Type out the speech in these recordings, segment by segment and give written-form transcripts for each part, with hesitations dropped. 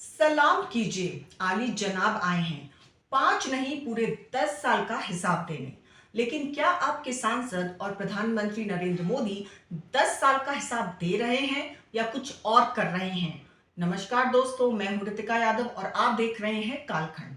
सलाम कीजिए, आली जनाब आए हैं 5 नहीं पूरे 10 साल का हिसाब देने। लेकिन क्या आपके सांसद और प्रधानमंत्री नरेंद्र मोदी 10 साल का हिसाब दे रहे हैं या कुछ और कर रहे हैं? नमस्कार दोस्तों, मैं हूं रितिका यादव और आप देख रहे हैं कालखंड।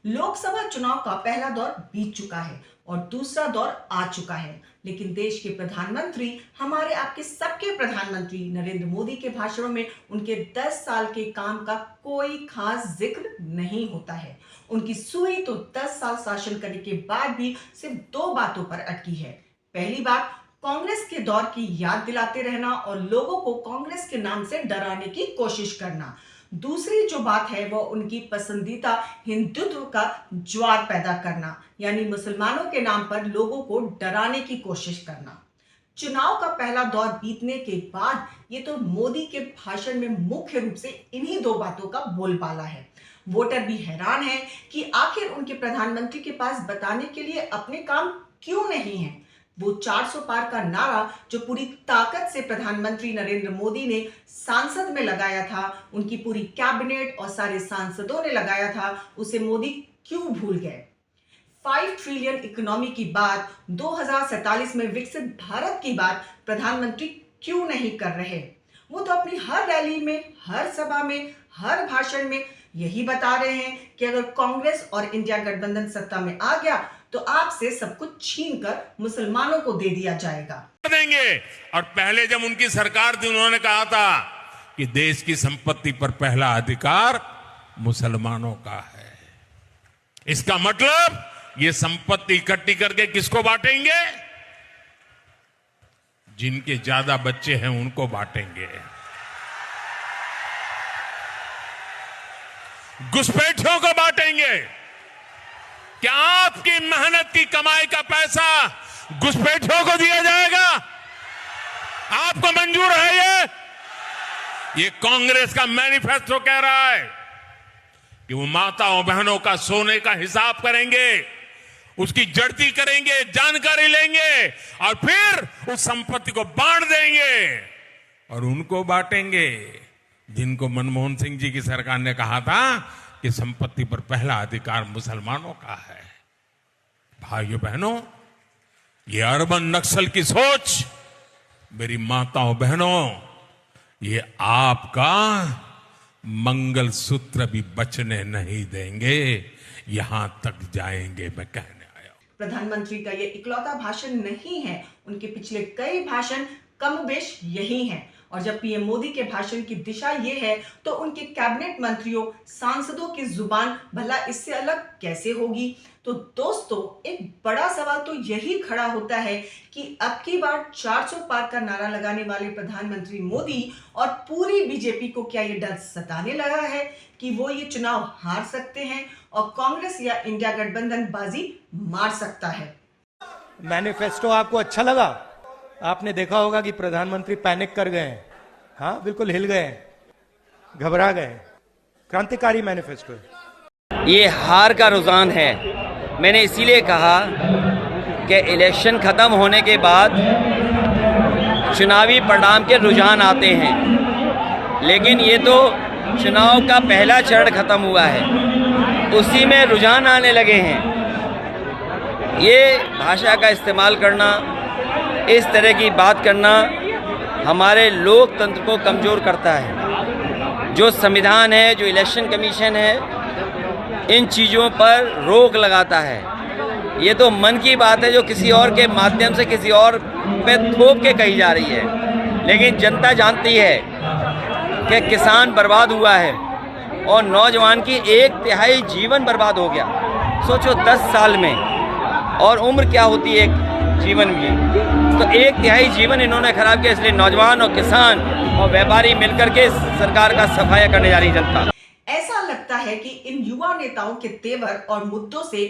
लोकसभा चुनाव का पहला दौर बीत चुका है और दूसरा दौर आ चुका है, लेकिन देश के प्रधानमंत्री, हमारे आपके सबके प्रधानमंत्री नरेंद्र मोदी के भाषणों में उनके 10 साल के काम का कोई खास जिक्र नहीं होता है। उनकी सुई तो 10 साल शासन करने के बाद भी सिर्फ 2 बातों पर अटकी है। पहली बात, कांग्रेस के दौर की याद दिलाते रहना और लोगों को कांग्रेस के नाम से डराने की कोशिश करना। दूसरी जो बात है वो उनकी पसंदीदा हिंदुत्व का ज्वार पैदा करना, यानी मुसलमानों के नाम पर लोगों को डराने की कोशिश करना। चुनाव का पहला दौर बीतने के बाद ये तो मोदी के भाषण में मुख्य रूप से इन्हीं 2 बातों का बोलबाला है। वोटर भी हैरान है कि आखिर उनके प्रधानमंत्री के पास बताने के लिए अपने काम क्यों नहीं है। वो 400 पार का नारा जो पूरी ताकत से प्रधानमंत्री नरेंद्र मोदी ने सांसद में लगाया था, उनकी पूरी कैबिनेट और सारे सांसदों ने लगाया था, उसे मोदी क्यों भूल गए? 5 ट्रिलियन इकोनॉमी की बात, 2047 में विकसित भारत की बात प्रधानमंत्री क्यों नहीं कर रहे? वो तो अपनी हर रैली में, हर सभा में, हर भाषण में यही बता रहे हैं कि अगर कांग्रेस और इंडिया गठबंधन सत्ता में आ गया तो आपसे सब कुछ छीनकर मुसलमानों को दे दिया जाएगा। देंगे। और पहले जब उनकी सरकार थी उन्होंने कहा था कि देश की संपत्ति पर पहला अधिकार मुसलमानों का है। इसका मतलब ये संपत्ति इकट्ठी करके किसको बांटेंगे? जिनके ज्यादा बच्चे हैं उनको बांटेंगे। घुसपैठियों को बांटेंगे। क्या आपकी मेहनत की कमाई का पैसा घुसपैठियों को दिया जाएगा? आपको मंजूर है? ये कांग्रेस का मैनिफेस्टो कह रहा है कि वो माताओं बहनों का सोने का हिसाब करेंगे, उसकी जड़ती करेंगे, जानकारी लेंगे और फिर उस संपत्ति को बांट देंगे और उनको बांटेंगे जिनको मनमोहन सिंह जी की सरकार ने कहा था कि संपत्ति पर पहला अधिकार मुसलमानों का है। भाइयों बहनों, ये अर्बन नक्सल की सोच, मेरी माताओं बहनों, ये आपका मंगलसूत्र भी बचने नहीं देंगे, यहां तक जाएंगे, मैं कहने आया हूं। प्रधानमंत्री का ये इकलौता भाषण नहीं है, उनके पिछले कई भाषण कमोबेश यही हैं। और जब पीएम मोदी के भाषण की दिशा ये है तो उनके कैबिनेट मंत्रियों, सांसदों की जुबान भला इससे अलग कैसे होगी? तो दोस्तों, एक बड़ा सवाल तो यही खड़ा होता है कि अब की बार 400 पार का नारा लगाने वाले प्रधानमंत्री मोदी और पूरी बीजेपी को क्या ये डर सताने लगा है कि वो ये चुनाव हार सकते हैं और कांग्रेस या इंडिया गठबंधन बाजी मार सकता है? मैनिफेस्टो आपको अच्छा लगा? आपने देखा होगा कि प्रधानमंत्री पैनिक कर गए। हाँ, बिल्कुल हिल गए, घबरा गए। क्रांतिकारी मैनिफेस्टो है। ये हार का रुझान है। मैंने इसीलिए कहा कि इलेक्शन खत्म होने के बाद चुनावी परिणाम के रुझान आते हैं, लेकिन ये तो चुनाव का पहला चरण खत्म हुआ है, उसी में रुझान आने लगे हैं। ये भाषा का इस्तेमाल करना, इस तरह की बात करना हमारे लोकतंत्र को कमज़ोर करता है। जो संविधान है, जो इलेक्शन कमीशन है, इन चीज़ों पर रोक लगाता है। ये तो मन की बात है जो किसी और के माध्यम से किसी और पे थोप के कही जा रही है, लेकिन जनता जानती है कि किसान बर्बाद हुआ है और नौजवान की 1/3 जीवन बर्बाद हो गया। सोचो 10 साल में, और उम्र क्या होती है जीवन में, तो 1/3 जीवन इन्होंने खराब किया। इसलिए नौजवान और किसान और व्यापारी मिलकर के सरकार का सफाया करने जा रही जनता। ऐसा लगता है कि इन युवा नेताओं के तेवर और मुद्दों से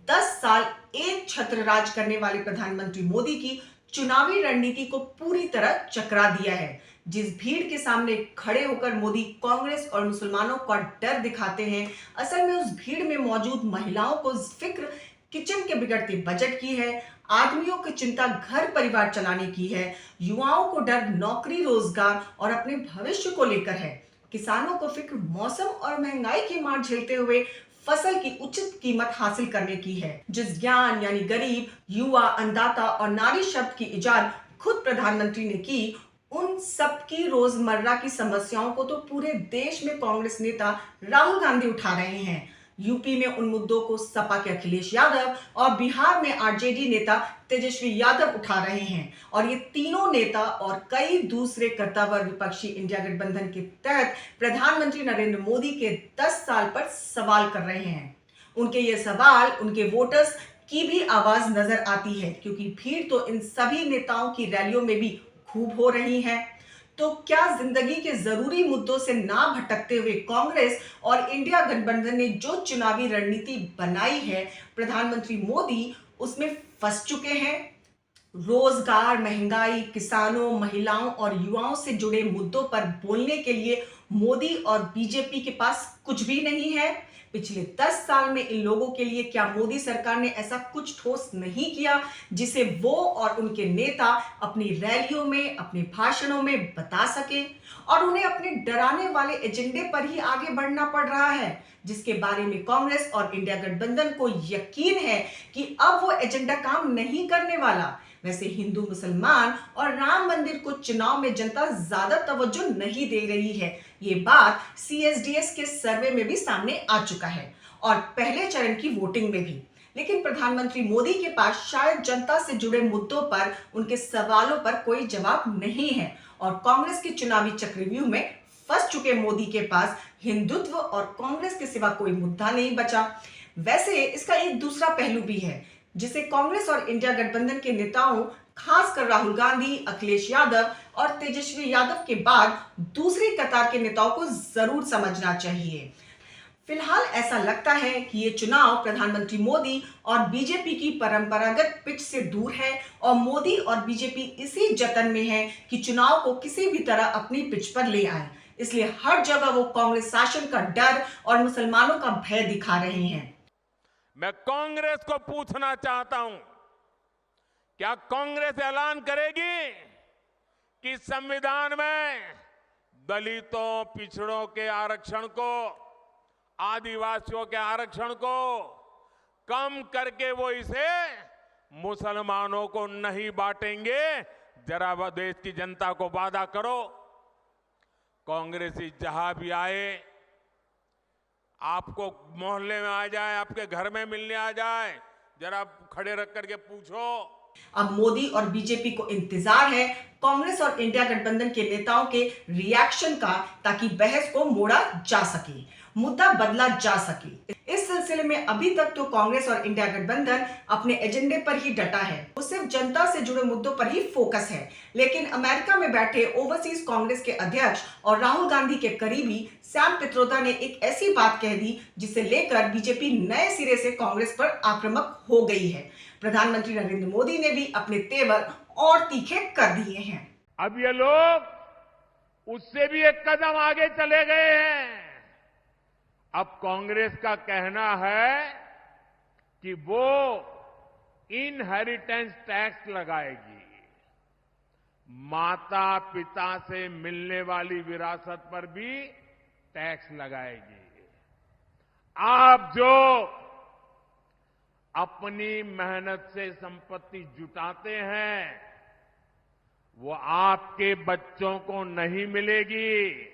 10 साल एक छत्र राज करने वाले प्रधानमंत्री मोदी की चुनावी रणनीति को पूरी तरह चकरा दिया है। जिस भीड़ के सामने खड़े होकर मोदी कांग्रेस और मुसलमानों का डर दिखाते हैं, असल में उस भीड़ में मौजूद महिलाओं को फिक्र किचन के बिगड़ते बजट की है, आदमियों की चिंता घर परिवार चलाने की है, युवाओं को डर नौकरी रोजगार और अपने भविष्य को लेकर है। किसानों को फिक्र मौसम और महंगाई की मार झेलते हुए फसल की उचित कीमत हासिल करने की है। जिस ज्ञान यानी गरीब, युवा, अन्नदाता और नारी शब्द की इजाद खुद प्रधानमंत्री ने की, उन सबकी रोजमर्रा की समस्याओं को तो पूरे देश में कांग्रेस नेता राहुल गांधी उठा रहे हैं। यूपी में उन मुद्दों को सपा के अखिलेश यादव और बिहार में आरजेडी नेता तेजस्वी यादव उठा रहे हैं और ये तीनों नेता और कई दूसरे कर्तावर विपक्षी इंडिया गठबंधन के तहत प्रधानमंत्री नरेंद्र मोदी के 10 साल पर सवाल कर रहे हैं। उनके ये सवाल उनके वोटर्स की भी आवाज नजर आती है, क्योंकि भीड़ तो इन सभी नेताओं की रैलियों में भी खूब हो रही है। तो क्या जिंदगी के जरूरी मुद्दों से ना भटकते हुए कांग्रेस और इंडिया गठबंधन ने जो चुनावी रणनीति बनाई है, प्रधानमंत्री मोदी उसमें फंस चुके हैं? रोजगार, महंगाई, किसानों, महिलाओं और युवाओं से जुड़े मुद्दों पर बोलने के लिए मोदी और बीजेपी के पास कुछ भी नहीं है। पिछले 10 साल में इन लोगों के लिए क्या मोदी सरकार ने ऐसा कुछ ठोस नहीं किया जिसे वो और उनके नेता अपनी रैलियों में, अपने भाषणों में बता सके? और उन्हें अपने डराने वाले एजेंडे पर ही आगे बढ़ना पड़ रहा है, जिसके बारे में कांग्रेस और इंडिया गठबंधन को यकीन है कि अब वो एजेंडा काम नहीं करने वाला। वैसे हिंदू, मुसलमान और राम मंदिर को चुनाव में जनता ज्यादा तवज्जो नहीं दे रही है, ये बात CSDS के सर्वे में भी सामने आ चुका है और पहले चरण की वोटिंग में भी। लेकिन प्रधानमंत्री मोदी के पास शायद जनता से जुड़े मुद्दों पर, उनके सवालों पर कोई जवाब नहीं है और कांग्रेस के चुनावी चक्रव्यूह में फंस चुके मोदी के पास हिंदुत्व और कांग्रेस के सिवा कोई मुद्दा नहीं बचा। वैसे इसका एक दूसरा पहलू भी है, जिसे कांग्रेस और इंडिया गठबंधन के नेताओं, खासकर राहुल गांधी, अखिलेश यादव और तेजस्वी यादव के बाद दूसरी कतार के नेताओं को जरूर समझना चाहिए। फिलहाल ऐसा लगता है कि ये चुनाव प्रधानमंत्री मोदी और बीजेपी की परंपरागत पिच से दूर है और मोदी और बीजेपी इसी जतन में है कि चुनाव को किसी भी तरह अपनी पिच पर ले आए। इसलिए हर जगह वो कांग्रेस शासन का डर और मुसलमानों का भय दिखा रहे हैं। मैं कांग्रेस को पूछना चाहता हूं, क्या कांग्रेस ऐलान करेगी कि संविधान में दलितों, पिछड़ों के आरक्षण को, आदिवासियों के आरक्षण को कम करके वो इसे मुसलमानों को नहीं बांटेंगे? जरा वह देश की जनता को वादा करो। कांग्रेसी जहां भी आए, आपको मोहल्ले में आ जाए, आपके घर में मिलने आ जाए, जरा खड़े रख करके पूछो। अब मोदी और बीजेपी को इंतजार है कांग्रेस और इंडिया गठबंधन के नेताओं के रिएक्शन का, ताकि बहस को मोड़ा जा सके, मुद्दा बदला जा सके। इस सिलसिले में अभी तक तो कांग्रेस और इंडिया गठबंधन अपने एजेंडे पर ही डटा है, वो सिर्फ जनता से जुड़े मुद्दों पर ही फोकस है। लेकिन अमेरिका में बैठे ओवरसीज कांग्रेस के अध्यक्ष और राहुल गांधी के करीबी सैम पित्रोदा ने एक ऐसी बात कह दी जिसे लेकर बीजेपी नए सिरे से कांग्रेस पर आक्रामक हो गई है। प्रधानमंत्री नरेंद्र मोदी ने भी अपने तेवर और तीखे कर दिए हैं। अब ये लोग उससे भी एक कदम आगे चले गए हैं। अब कांग्रेस का कहना है कि वो इनहेरिटेंस टैक्स लगाएगी, माता पिता से मिलने वाली विरासत पर भी टैक्स लगाएगी। आप जो अपनी मेहनत से संपत्ति जुटाते हैं, वो आपके बच्चों को नहीं मिलेगी,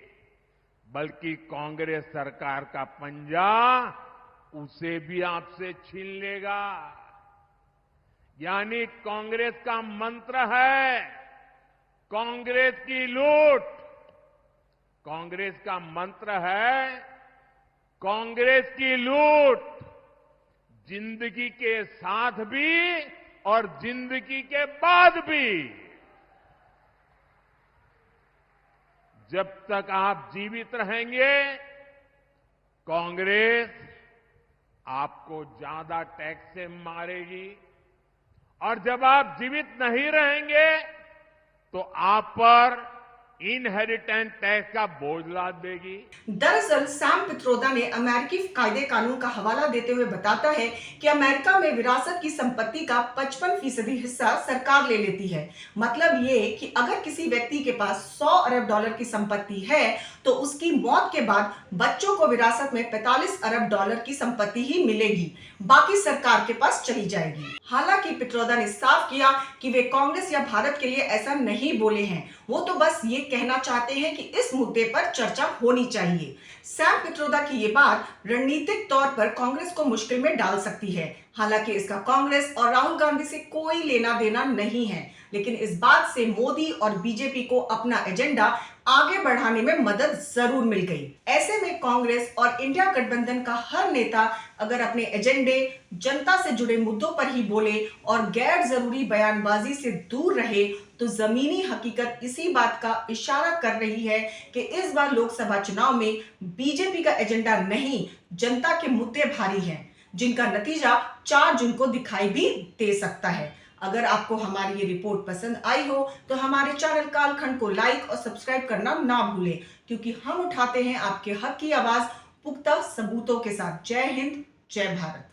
बल्कि कांग्रेस सरकार का पंजा उसे भी आपसे छीन लेगा। यानी कांग्रेस का मंत्र है कांग्रेस की लूट। कांग्रेस का मंत्र है कांग्रेस की लूट, जिंदगी के साथ भी और जिंदगी के बाद भी। जब तक आप जीवित रहेंगे, कांग्रेस आपको ज्यादा टैक्स से मारेगी, और जब आप जीवित नहीं रहेंगे तो आप पर इनहेरिटेंस टैक्स का बोझ लाद देगी। दरअसल सैम पित्रोदा ने अमेरिकी कायदे कानून का हवाला देते हुए बताता है कि अमेरिका में विरासत की संपत्ति का 55% हिस्सा सरकार ले लेती है। मतलब ये कि अगर किसी व्यक्ति के पास 100 अरब डॉलर की संपत्ति है तो उसकी मौत के बाद बच्चों को विरासत में 45 अरब डॉलर की संपत्ति ही मिलेगी, बाकी सरकार के पास चली जाएगी। हालांकि पित्रोदा ने साफ किया कि वे कांग्रेस या भारत के लिए ऐसा नहीं बोले हैं, वो तो बस ये कहना चाहते हैं कि इस मुद्दे पर चर्चा होनी चाहिए। सैम पित्रोदा की ये बात रणनीतिक तौर पर कांग्रेस को मुश्किल में डाल सकती है। हालांकि इसका कांग्रेस और राहुल गांधी से कोई लेना देना नहीं है, लेकिन इस बात से मोदी और बीजेपी को अपना एजेंडा आगे बढ़ाने में मदद जरूर मिल गई। ऐसे में कांग्रेस और इंडिया गठबंधन का हर नेता अगर अपने एजेंडे जनता से जुड़े मुद्दों पर ही बोले और गैर जरूरी बयानबाजी से दूर रहे तो जमीनी हकीकत इसी बात का इशारा कर रही है कि इस बार लोकसभा चुनाव में बीजेपी का एजेंडा नहीं, जनता के मुद्दे भारी हैं, जिनका नतीजा 4 जून को दिखाई भी दे सकता है। अगर आपको हमारी ये रिपोर्ट पसंद आई हो तो हमारे चैनल कालखंड को लाइक और सब्सक्राइब करना ना भूलें, क्योंकि हम उठाते हैं आपके हक की आवाज पुख्ता सबूतों के साथ। जय हिंद, जय भारत।